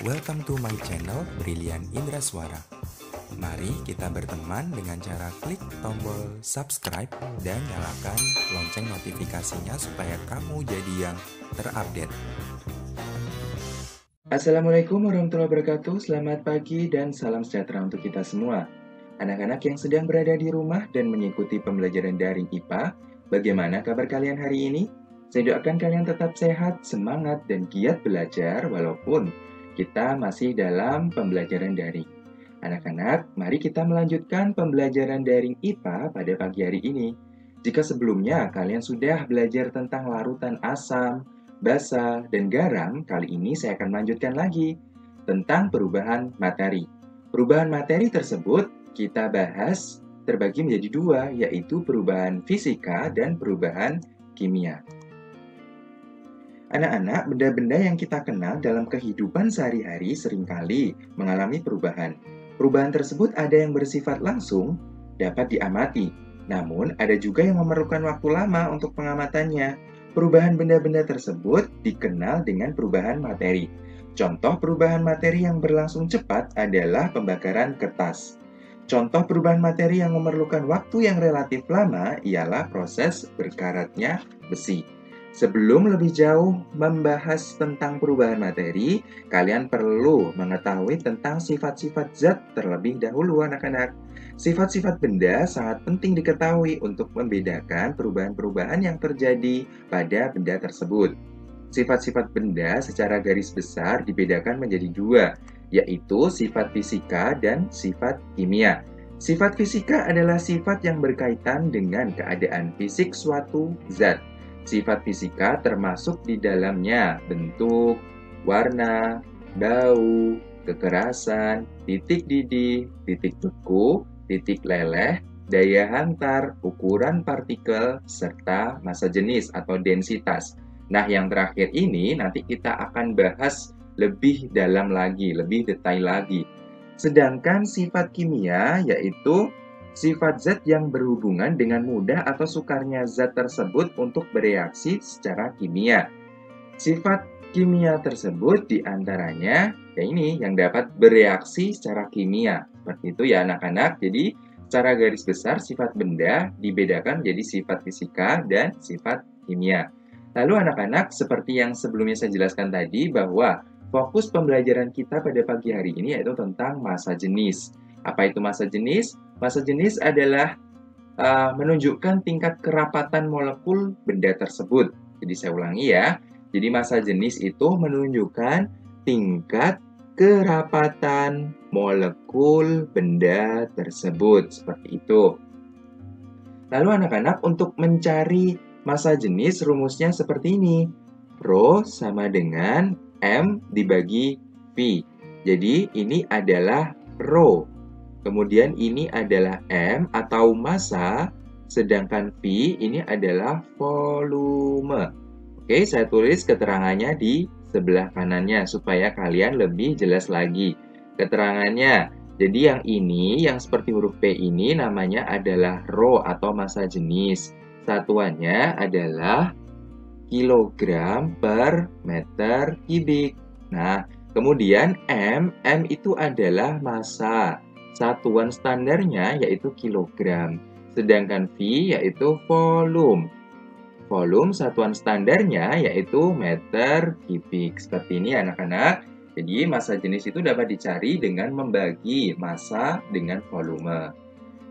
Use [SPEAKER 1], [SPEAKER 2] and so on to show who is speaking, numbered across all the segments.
[SPEAKER 1] Welcome to my channel Brilian Indra Suara. Mari kita berteman dengan cara klik tombol subscribe dan nyalakan lonceng notifikasinya supaya kamu jadi yang terupdate.
[SPEAKER 2] Assalamualaikum warahmatullahi wabarakatuh, selamat pagi dan salam sejahtera untuk kita semua. Anak-anak yang sedang berada di rumah dan mengikuti pembelajaran daring IPA, bagaimana kabar kalian hari ini? Saya doakan kalian tetap sehat, semangat, dan giat belajar walaupun kita masih dalam pembelajaran daring. Anak-anak, mari kita melanjutkan pembelajaran daring IPA pada pagi hari ini. Jika sebelumnya kalian sudah belajar tentang larutan asam, basa, dan garam, kali ini saya akan melanjutkan lagi tentang perubahan materi. Perubahan materi tersebut kita bahas terbagi menjadi dua, yaitu perubahan fisika dan perubahan kimia. Anak-anak, benda-benda yang kita kenal dalam kehidupan sehari-hari seringkali mengalami perubahan. Perubahan tersebut ada yang bersifat langsung, dapat diamati. Namun, ada juga yang memerlukan waktu lama untuk pengamatannya. Perubahan benda-benda tersebut dikenal dengan perubahan materi. Contoh perubahan materi yang berlangsung cepat adalah pembakaran kertas. Contoh perubahan materi yang memerlukan waktu yang relatif lama ialah proses berkaratnya besi. Sebelum lebih jauh membahas tentang perubahan materi, kalian perlu mengetahui tentang sifat-sifat zat terlebih dahulu, anak-anak. Sifat-sifat benda sangat penting diketahui untuk membedakan perubahan-perubahan yang terjadi pada benda tersebut. Sifat-sifat benda secara garis besar dibedakan menjadi dua, yaitu sifat fisika dan sifat kimia. Sifat fisika adalah sifat yang berkaitan dengan keadaan fisik suatu zat. Sifat fisika termasuk di dalamnya bentuk, warna, bau, kekerasan, titik didih, titik beku, titik leleh, daya hantar, ukuran partikel, serta massa jenis atau densitas. Nah, yang terakhir ini nanti kita akan bahas lebih dalam lagi, lebih detail lagi. Sedangkan sifat kimia yaitu sifat zat yang berhubungan dengan mudah atau sukarnya zat tersebut untuk bereaksi secara kimia. Sifat kimia tersebut diantaranya yang dapat bereaksi secara kimia. Seperti itu ya anak-anak. Jadi secara garis besar sifat benda dibedakan menjadi sifat fisika dan sifat kimia. Lalu anak-anak, seperti yang sebelumnya saya jelaskan tadi bahwa fokus pembelajaran kita pada pagi hari ini yaitu tentang massa jenis. Apa itu massa jenis? Massa jenis adalah menunjukkan tingkat kerapatan molekul benda tersebut. Jadi saya ulangi ya. Jadi massa jenis itu menunjukkan tingkat kerapatan molekul benda tersebut. Seperti itu. Lalu anak-anak, untuk mencari massa jenis rumusnya seperti ini. Rho sama dengan M dibagi V. Jadi ini adalah rho. Kemudian ini adalah M atau massa, sedangkan V ini adalah volume. Oke, saya tulis keterangannya di sebelah kanannya supaya kalian lebih jelas lagi keterangannya. Jadi yang ini, yang seperti huruf P ini namanya adalah rho atau massa jenis. Satuannya adalah kilogram per meter kubik. Nah, kemudian M itu adalah massa. Satuan standarnya yaitu kilogram, sedangkan V yaitu volume. Volume satuan standarnya yaitu meter kubik. Seperti ini anak-anak. Jadi massa jenis itu dapat dicari dengan membagi massa dengan volume.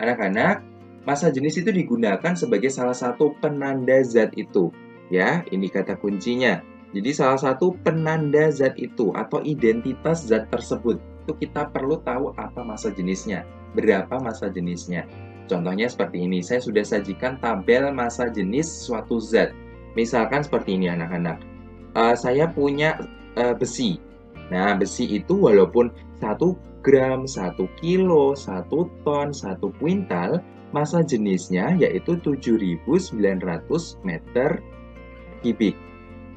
[SPEAKER 2] Anak-anak, massa jenis itu digunakan sebagai salah satu penanda zat itu. Ya, ini kata kuncinya. Jadi salah satu penanda zat itu atau identitas zat tersebut itu kita perlu tahu apa massa jenisnya, berapa massa jenisnya. Contohnya seperti ini, saya sudah sajikan tabel massa jenis suatu zat. Misalkan seperti ini anak-anak, saya punya besi. Nah, besi itu walaupun 1 gram, 1 kilo, 1 ton, 1 kuintal, massa jenisnya yaitu 7.900 meter kubik.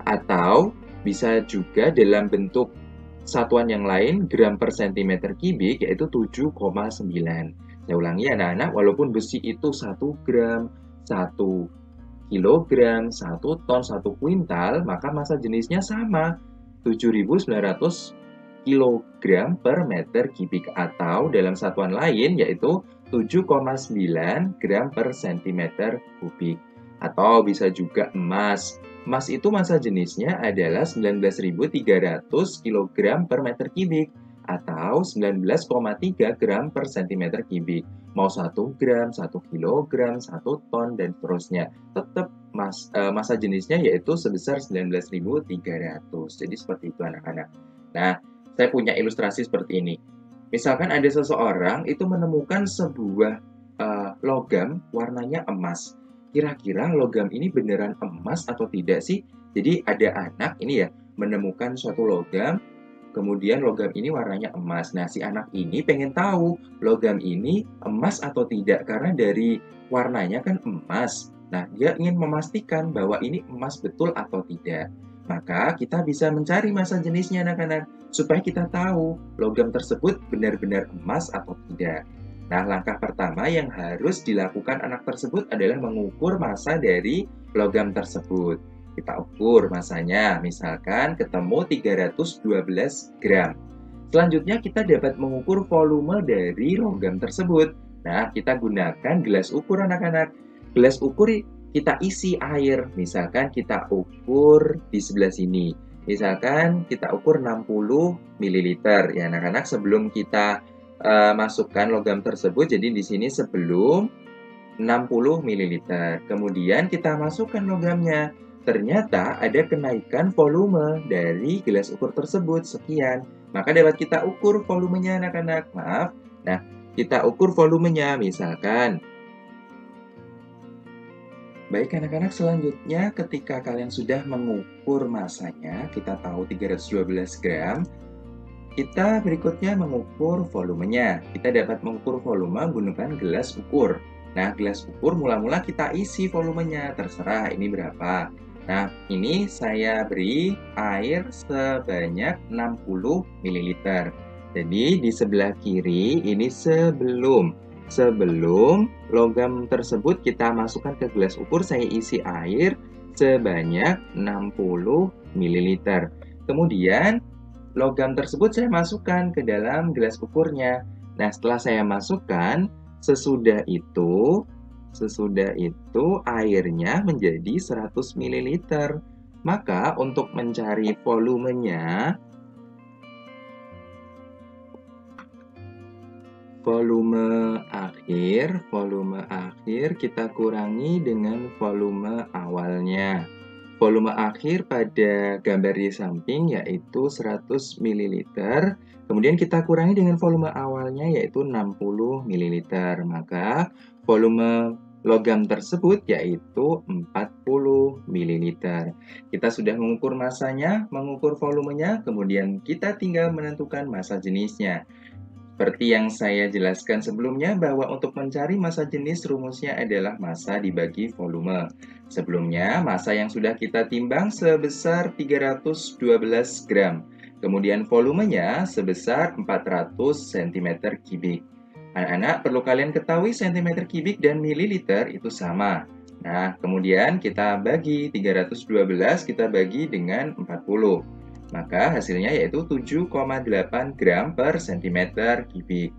[SPEAKER 2] Atau bisa juga dalam bentuk satuan yang lain, gram per centimeter kubik, yaitu 7,9. Saya ulangi anak-anak, walaupun besi itu 1 gram, 1 kilogram, 1 ton, 1 kuintal, maka massa jenisnya sama, 7.900 kilogram per meter kubik, atau dalam satuan lain yaitu 7,9 gram per sentimeter kubik. Atau bisa juga emas. Emas itu massa jenisnya adalah 19.300 kg per meter kubik atau 19,3 gram per sentimeter kubik. Mau 1 gram, 1 kilogram, 1 ton, dan seterusnya. Tetap massa jenisnya yaitu sebesar 19.300. Jadi seperti itu anak-anak. Nah, saya punya ilustrasi seperti ini. Misalkan ada seseorang itu menemukan sebuah logam warnanya emas. Kira-kira logam ini beneran emas atau tidak sih? Jadi ada anak ini ya menemukan suatu logam, kemudian logam ini warnanya emas. Nah, si anak ini pengen tahu logam ini emas atau tidak karena dari warnanya kan emas. Nah, dia ingin memastikan bahwa ini emas betul atau tidak. Maka kita bisa mencari massa jenisnya anak-anak supaya kita tahu logam tersebut benar-benar emas atau tidak. Nah, langkah pertama yang harus dilakukan anak tersebut adalah mengukur massa dari logam tersebut. Kita ukur massanya, misalkan ketemu 312 gram. Selanjutnya kita dapat mengukur volume dari logam tersebut. Nah, kita gunakan gelas ukur anak-anak. Gelas ukur kita isi air, misalkan kita ukur di sebelah sini. Misalkan kita ukur 60 ml ya anak-anak sebelum kita masukkan logam tersebut. Jadi di sini sebelum 60 ml. Kemudian kita masukkan logamnya. Ternyata ada kenaikan volume dari gelas ukur tersebut sekian. Maka dapat kita ukur volumenya anak-anak. Maaf. Nah, kita ukur volumenya misalkan. Baik anak-anak, selanjutnya ketika kalian sudah mengukur massanya, kita tahu 312 gram, kita berikutnya mengukur volumenya. Kita dapat mengukur volume menggunakan gelas ukur. Nah, gelas ukur mula-mula kita isi volumenya, terserah ini berapa. Nah, ini saya beri air sebanyak 60 ml. Jadi di sebelah kiri ini sebelum logam tersebut kita masukkan ke gelas ukur, saya isi air sebanyak 60 ml. Kemudian logam tersebut saya masukkan ke dalam gelas ukurnya. Nah, setelah saya masukkan, sesudah itu airnya menjadi 100 ml. Maka untuk mencari volumenya, volume akhir kita kurangi dengan volume awalnya. Volume akhir pada gambar di samping yaitu 100 ml. Kemudian kita kurangi dengan volume awalnya yaitu 60 ml. Maka volume logam tersebut yaitu 40 ml. Kita sudah mengukur massanya, mengukur volumenya, kemudian kita tinggal menentukan massa jenisnya. Seperti yang saya jelaskan sebelumnya bahwa untuk mencari massa jenis rumusnya adalah massa dibagi volume. Sebelumnya massa yang sudah kita timbang sebesar 312 gram. Kemudian volumenya sebesar 400 cm3. Anak-anak perlu kalian ketahui cm3 dan mililiter itu sama. Nah, kemudian kita bagi 312 kita bagi dengan 40. Maka hasilnya yaitu 7,8 gram per sentimeter kubik.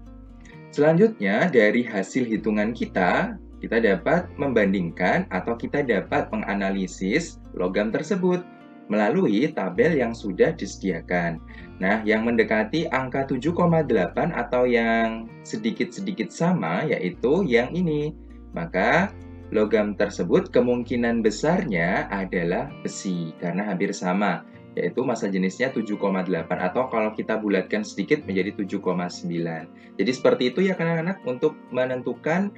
[SPEAKER 2] Selanjutnya dari hasil hitungan kita dapat membandingkan atau kita dapat menganalisis logam tersebut melalui tabel yang sudah disediakan. Nah, yang mendekati angka 7,8 atau yang sedikit-sedikit sama yaitu yang ini. Maka logam tersebut kemungkinan besarnya adalah besi karena hampir sama, yaitu massa jenisnya 7,8 atau kalau kita bulatkan sedikit menjadi 7,9. Jadi seperti itu ya anak-anak untuk menentukan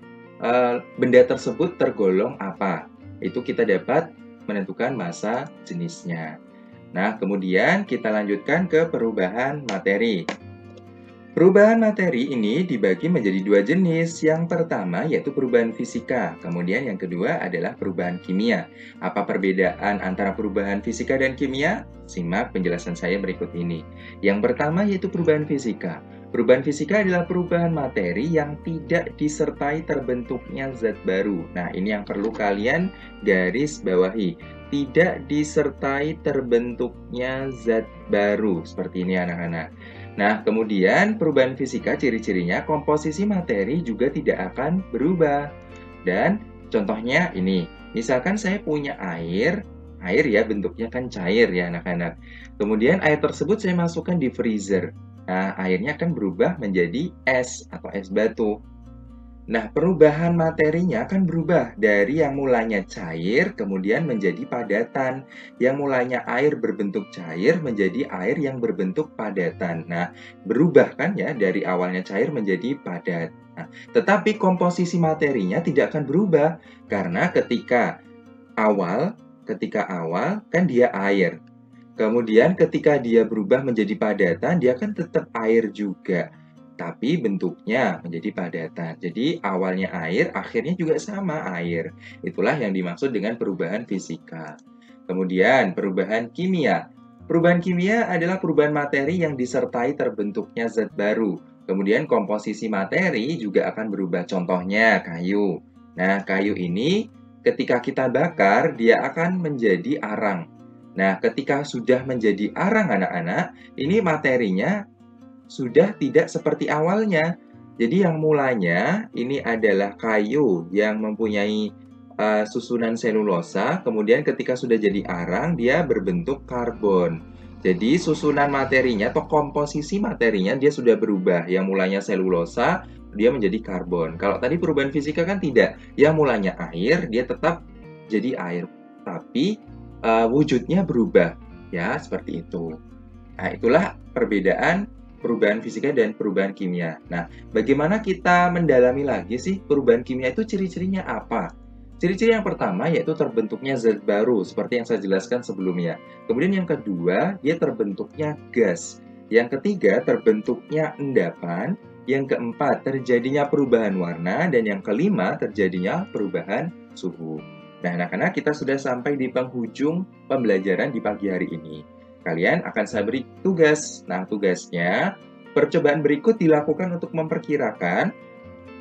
[SPEAKER 2] benda tersebut tergolong apa. Itu kita dapat menentukan massa jenisnya. Nah, kemudian kita lanjutkan ke perubahan materi. Perubahan materi ini dibagi menjadi dua jenis. Yang pertama yaitu perubahan fisika, kemudian yang kedua adalah perubahan kimia. Apa perbedaan antara perubahan fisika dan kimia? Simak penjelasan saya berikut ini. Yang pertama yaitu perubahan fisika. Perubahan fisika adalah perubahan materi yang tidak disertai terbentuknya zat baru. Nah, ini yang perlu kalian garis bawahi. Tidak disertai terbentuknya zat baru. Seperti ini anak-anak. Nah, kemudian perubahan fisika ciri-cirinya komposisi materi juga tidak akan berubah. Dan contohnya ini, misalkan saya punya air ya bentuknya kan cair ya anak-anak. Kemudian air tersebut saya masukkan di freezer. Nah, airnya akan berubah menjadi es atau es batu. Nah, perubahan materinya akan berubah dari yang mulanya cair kemudian menjadi padatan. Yang mulanya air berbentuk cair menjadi air yang berbentuk padatan. Nah, berubah kan ya dari awalnya cair menjadi padat. Nah, tetapi komposisi materinya tidak akan berubah karena ketika awal kan dia air. Kemudian ketika dia berubah menjadi padatan, dia kan tetap air juga. Tapi bentuknya menjadi padatan. Jadi awalnya air, akhirnya juga sama air. Itulah yang dimaksud dengan perubahan fisika. Kemudian perubahan kimia. Perubahan kimia adalah perubahan materi yang disertai terbentuknya zat baru. Kemudian komposisi materi juga akan berubah. Contohnya kayu. Nah, kayu ini ketika kita bakar, dia akan menjadi arang. Nah, ketika sudah menjadi arang anak-anak, ini materinya sudah tidak seperti awalnya. Jadi yang mulanya ini adalah kayu yang mempunyai susunan selulosa, kemudian ketika sudah jadi arang, dia berbentuk karbon. Jadi susunan materinya atau komposisi materinya dia sudah berubah. Yang mulanya selulosa, dia menjadi karbon. Kalau tadi perubahan fisika kan tidak. Yang mulanya air, dia tetap jadi air. Tapi wujudnya berubah. Ya, seperti itu. Nah, itulah perbedaan perubahan fisika dan perubahan kimia. Nah, bagaimana kita mendalami lagi sih perubahan kimia itu ciri-cirinya apa? Ciri-ciri yang pertama yaitu terbentuknya zat baru, seperti yang saya jelaskan sebelumnya. Kemudian yang kedua, dia terbentuknya gas. Yang ketiga, terbentuknya endapan. Yang keempat, terjadinya perubahan warna. Dan yang kelima, terjadinya perubahan suhu. Nah, anak-anak, kita sudah sampai di penghujung pembelajaran di pagi hari ini. Kalian akan saya beri tugas. Nah, tugasnya, percobaan berikut dilakukan untuk memperkirakan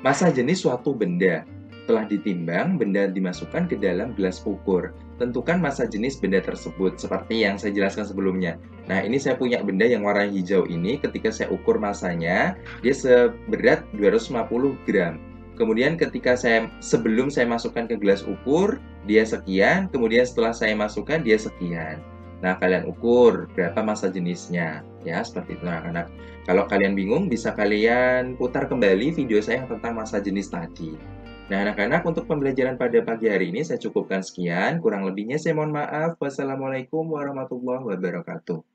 [SPEAKER 2] massa jenis suatu benda. Setelah ditimbang, benda dimasukkan ke dalam gelas ukur. Tentukan massa jenis benda tersebut, seperti yang saya jelaskan sebelumnya. Nah, ini saya punya benda yang warna hijau ini, ketika saya ukur massanya, dia seberat 250 gram. Kemudian ketika sebelum saya masukkan ke gelas ukur, dia sekian, kemudian setelah saya masukkan, dia sekian. Nah, kalian ukur berapa massa jenisnya. Ya, seperti itu anak-anak. Kalau kalian bingung, bisa kalian putar kembali video saya yang tentang massa jenis tadi. Nah, anak-anak, untuk pembelajaran pada pagi hari ini saya cukupkan sekian. Kurang lebihnya saya mohon maaf. Wassalamualaikum warahmatullahi wabarakatuh.